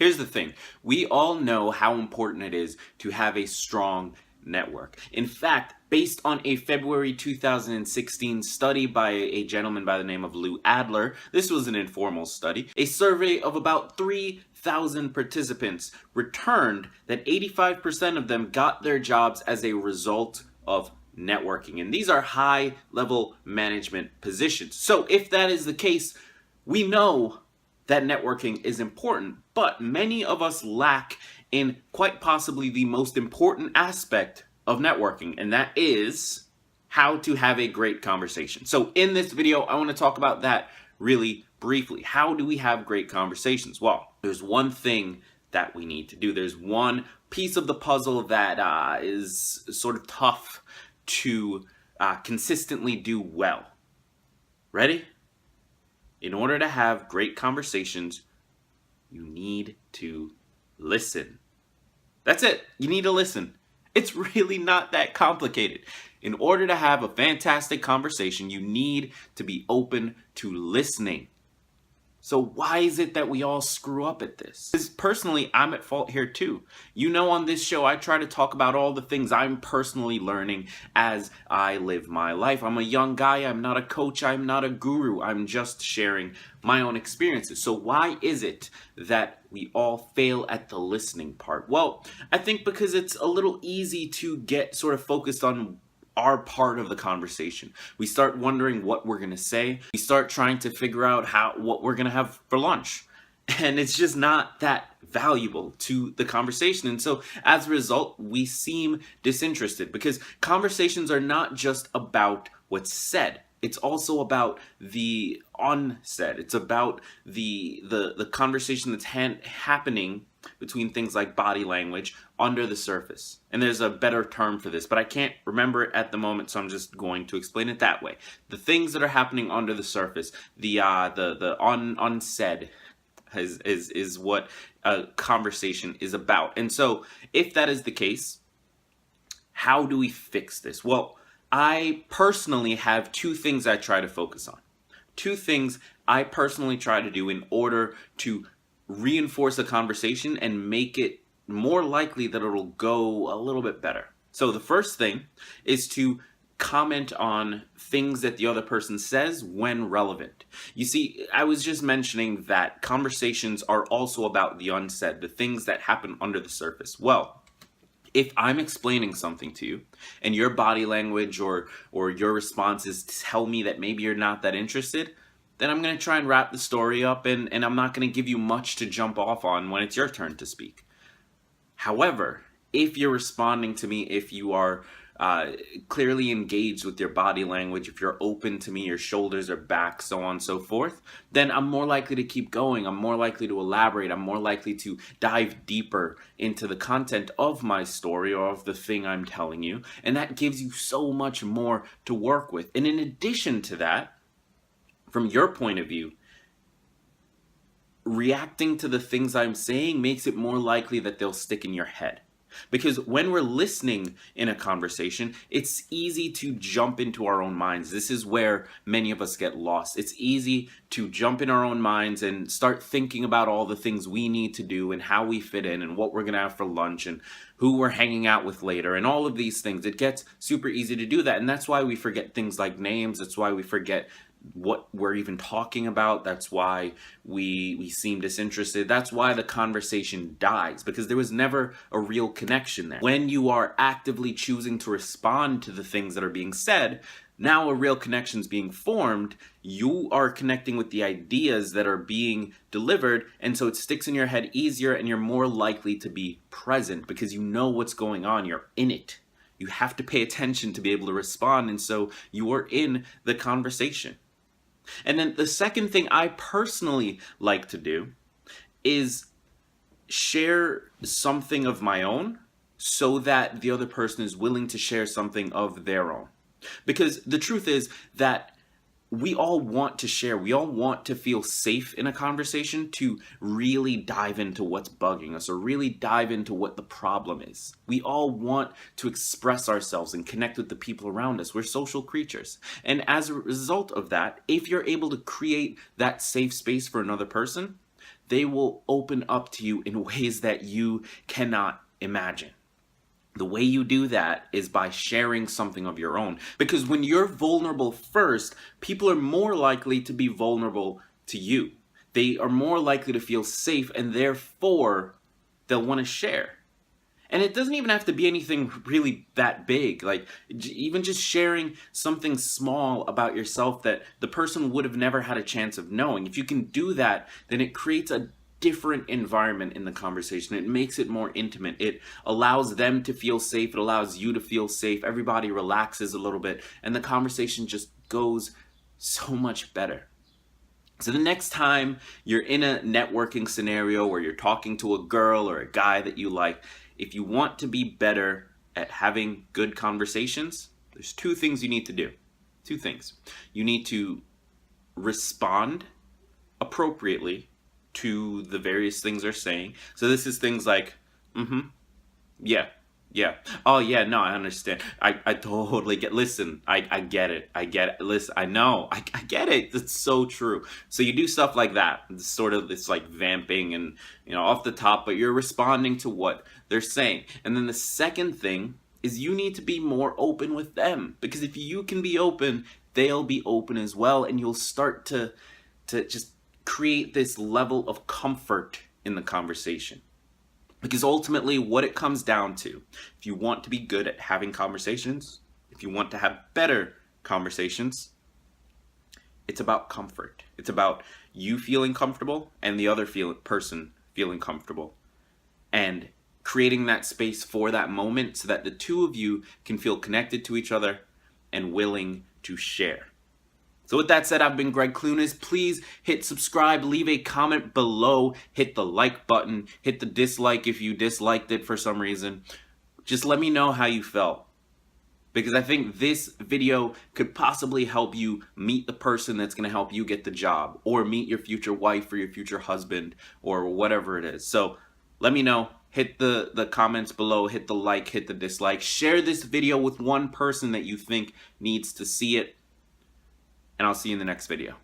Here's the thing. We all know how important it is to have a strong network. In fact, based on a February 2016 study by a gentleman by the name of Lou Adler, this was an informal study, a survey of about 3,000 participants returned that 85% of them got their jobs as a result of networking. And these are high-level management positions. So if that is the case, we know that networking is important, but many of us lack in quite possibly the most important aspect of networking, and that is how to have a great conversation. So in this video, I want to talk about that really briefly. How do we have great conversations? Well, there's one thing that we need to do. There's one piece of the puzzle that is sort of tough to consistently do well. Ready? In order to have great conversations, you need to listen. That's it. You need to listen. It's really not that complicated. In order to have a fantastic conversation, you need to be open to listening. So why is it that we all screw up at this? Because personally, I'm at fault here too. You know, on this show, I try to talk about all the things I'm personally learning as I live my life. I'm a young guy. I'm not a coach. I'm not a guru. I'm just sharing my own experiences. So why is it that we all fail at the listening part? Well, I think because it's a little easy to get sort of focused on our part of the conversation. We start wondering what we're going to say. We start trying to figure out what we're going to have for lunch. And it's just not that valuable to the conversation. And so as a result, we seem disinterested because conversations are not just about what's said. It's also about the unsaid. It's about the conversation that's happening between things like body language under the surface. And there's a better term for this, but I can't remember it at the moment, so I'm just going to explain it that way. The things that are happening under the surface, the unsaid is what a conversation is about. And so if that is the case, how do we fix this? Well, I personally have two things I try to focus on. Two things I personally try to do in order to reinforce a conversation and make it more likely that it'll go a little bit better. So the first thing is to comment on things that the other person says when relevant. You see, I was just mentioning that conversations are also about the unsaid, the things that happen under the surface. Well, if I'm explaining something to you and your body language or your responses tell me that maybe you're not that interested, then I'm going to try and wrap the story up and I'm not going to give you much to jump off on when it's your turn to speak. However, if you're responding to me, if you are clearly engaged with your body language, if you're open to me, your shoulders are back, so on and so forth, then I'm more likely to keep going. I'm more likely to elaborate. I'm more likely to dive deeper into the content of my story or of the thing I'm telling you. And that gives you so much more to work with. And in addition to that, from your point of view, reacting to the things I'm saying makes it more likely that they'll stick in your head. Because when we're listening in a conversation, it's easy to jump into our own minds. This is where many of us get lost. It's easy to jump in our own minds and start thinking about all the things we need to do and how we fit in and what we're going to have for lunch and who we're hanging out with later and all of these things. It gets super easy to do that. And that's why we forget things like names. That's why we forget what we're even talking about. That's why we seem disinterested. That's why the conversation dies, because there was never a real connection there. When you are actively choosing to respond to the things that are being said, now a real connection is being formed. You are connecting with the ideas that are being delivered, and so it sticks in your head easier and you're more likely to be present because you know what's going on. You're in it. You have to pay attention to be able to respond, and so you are in the conversation. And then the second thing I personally like to do is share something of my own so that the other person is willing to share something of their own. Because the truth is that we all want to share. We all want to feel safe in a conversation to really dive into what's bugging us or really dive into what the problem is. We all want to express ourselves and connect with the people around us. We're social creatures. And as a result of that, if you're able to create that safe space for another person, they will open up to you in ways that you cannot imagine. The way you do that is by sharing something of your own. Because when you're vulnerable first, people are more likely to be vulnerable to you. They are more likely to feel safe, and therefore they'll want to share. And it doesn't even have to be anything really that big. Like, even just sharing something small about yourself that the person would have never had a chance of knowing. If you can do that, then it creates a different environment in the conversation. It makes it more intimate. It allows them to feel safe. It allows you to feel safe. Everybody relaxes a little bit, and the conversation just goes so much better. So the next time you're in a networking scenario where you're talking to a girl or a guy that you like, if you want to be better at having good conversations, there's two things you need to do. Two things. You need to respond appropriately to the various things they're saying. So this is things like, yeah, oh yeah, no, I understand. I totally get, listen, I get it. Listen, I know, I get it. It's so true. So you do stuff like that. It's sort of this like vamping and, off the top, but you're responding to what they're saying. And then the second thing is you need to be more open with them, because if you can be open, they'll be open as well, and you'll start to just create this level of comfort in the conversation. Because ultimately what it comes down to, if you want to be good at having conversations, if you want to have better conversations, it's about comfort. It's about you feeling comfortable and the other person feeling comfortable, and creating that space for that moment so that the two of you can feel connected to each other and willing to share. So with that said, I've been Greg Clunis. Please hit subscribe, leave a comment below, hit the like button, hit the dislike if you disliked it for some reason. Just let me know how you felt, because I think this video could possibly help you meet the person that's going to help you get the job, or meet your future wife or your future husband, or whatever it is. So let me know. Hit the comments below, hit the like, hit the dislike. Share this video with one person that you think needs to see it. And I'll see you in the next video.